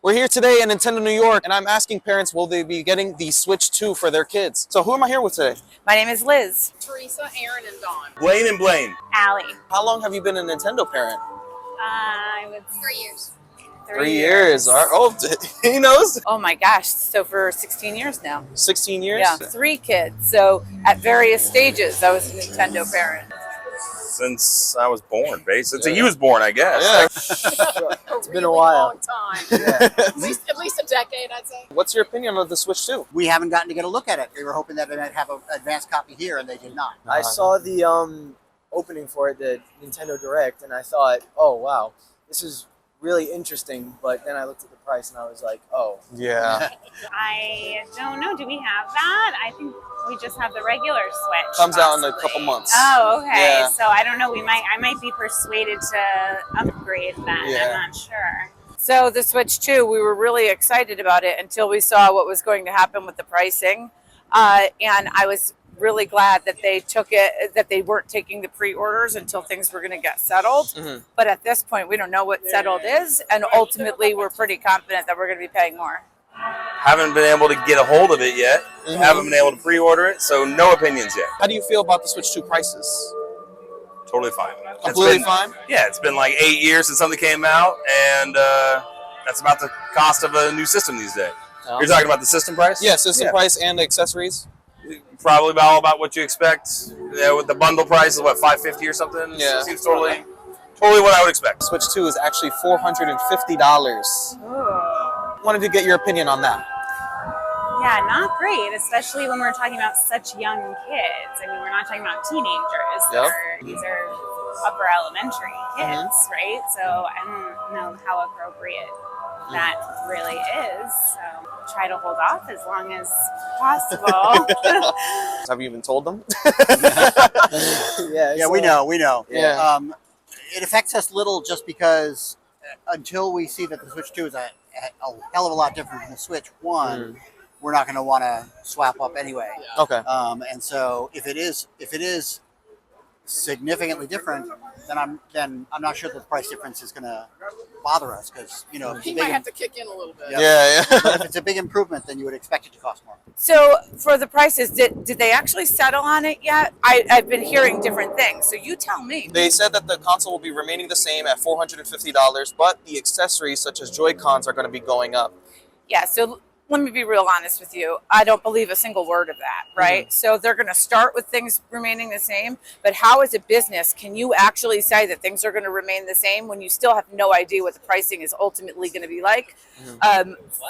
We're here today in Nintendo New York, and I'm asking parents, will they be getting the Switch 2 for their kids? So who am I here with today? My name is Liz. Teresa, Aaron, and Dawn. Blaine and Blaine. Allie. How long have you been a Nintendo parent? I would 3 years. 3 years. Oh, he knows. Oh my gosh. So for 16 years now. 16 years? Yeah, 3 kids. So at various stages, I was a Nintendo parent. Since I was born, basically. Since he was born, I guess. Yeah. It's been a while. Long time. Yeah. at least a decade, I'd say. What's your opinion of the Switch 2? We haven't gotten to get a look at it. We were hoping that they might have an advanced copy here, and they did not. I saw the opening for it, the Nintendo Direct, and I thought, oh wow, this is really interesting. But then I looked at the price, and I was like, oh. Yeah. I don't know. Do we have that? I think we just have the regular Switch. Comes out in a possibly. couple months. Oh, okay. Yeah. So I don't know. I might be persuaded to upgrade then. Yeah. I'm not sure. So the Switch 2, we were really excited about it until we saw what was going to happen with the pricing. And I was really glad that they took it, that they weren't taking the pre-orders until things were going to get settled. Mm-hmm. But at this point, we don't know what settled is. And ultimately, we're pretty confident that we're going to be paying more. Haven't been able to get a hold of it yet. Mm-hmm. Haven't been able to pre-order it, so no opinions yet. How do you feel about the Switch 2 prices? Totally fine. Completely fine? Yeah, it's been like 8 years since something came out, and that's about the cost of a new system these days. Oh. You're talking about the system price? Yeah, system price and accessories. Probably all about what you expect. Yeah, with the bundle price is what, $550 or something? Yeah. Seems totally what I would expect. Switch 2 is actually $450. Wanted to get your opinion on that. Yeah, not great, especially when we're talking about such young kids. I mean, we're not talking about teenagers. Yep. These are upper elementary kids, right? So I don't know how appropriate that really is. So try to hold off as long as possible. Have you even told them? Yeah, we know. Yeah. It affects us little just because until we see that the Switch 2 is a hell of a lot different from the Switch 1, we're not going to want to swap up anyway. Okay. And so if it is significantly different, then I'm not sure that the price difference is going to bother us, because He might have to kick in a little bit. Yeah. But if it's a big improvement, then you would expect it to cost more. So for the prices, did they actually settle on it yet? I've been hearing different things. So you tell me. They said that the console will be remaining the same at $450, but the accessories such as Joy-Cons are going to be going up. Yeah, so let me be real honest with you. I don't believe a single word of that, right? So they're going to start with things remaining the same, but how as a business can you actually say that things are going to remain the same when you still have no idea what the pricing is ultimately going to be like?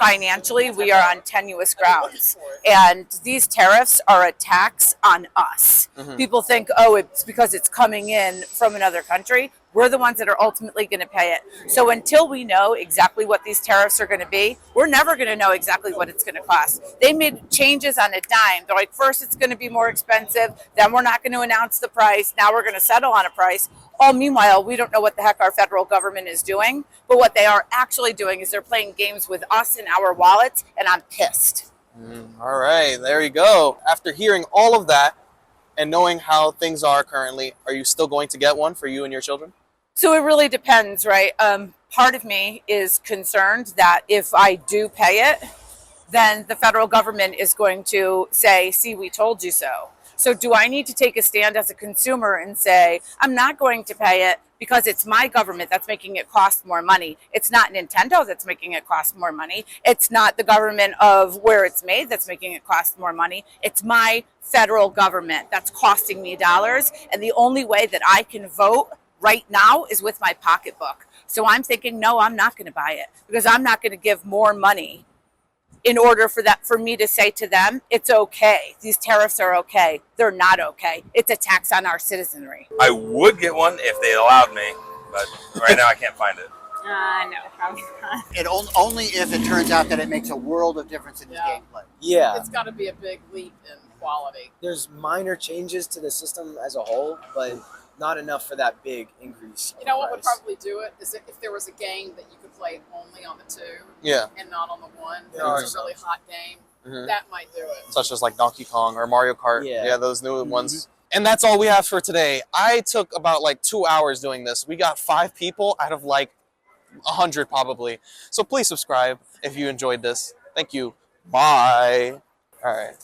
Financially, we are on tenuous grounds, and these tariffs are a tax on us. People think, oh, it's because it's coming in from another country. We're the ones that are ultimately going to pay it. So until we know exactly what these tariffs are going to be, we're never going to know exactly what it's going to cost. They made changes on a dime. They're like, first it's going to be more expensive, then we're not going to announce the price, now we're going to settle on a price. All meanwhile, we don't know what the heck our federal government is doing, but what they are actually doing is they're playing games with us and our wallets, and I'm pissed. All right, there you go. After hearing all of that and knowing how things are currently, are you still going to get one for you and your children? So it really depends, right? Part of me is concerned that if I do pay it, then the federal government is going to say, see, we told you so. So do I need to take a stand as a consumer and say, I'm not going to pay it because it's my government that's making it cost more money. It's not Nintendo that's making it cost more money. It's not the government of where it's made that's making it cost more money. It's my federal government that's costing me dollars. And the only way that I can vote right now is with my pocketbook. So I'm thinking, no, I'm not going to buy it because I'm not going to give more money in order for me to say to them, it's okay. These tariffs are okay. They're not okay. It's a tax on our citizenry. I would get one if they allowed me, but right now I can't find it. No, probably not. Only if it turns out that it makes a world of difference in the gameplay. Yeah, It's got to be a big leap in quality. there's minor changes to the system as a whole, but not enough for that big increase. You know what would price. probably do it is if there was a game that you could play only on the 2 Yeah. and not on the 1. It Yeah. was a really hot game. That might do it. Such as like Donkey Kong or Mario Kart. Yeah. Those new ones. And that's all we have for today. I took about like 2 hours doing this. We got 5 people out of like 100 probably. So please subscribe if you enjoyed this. Thank you. Bye. All right.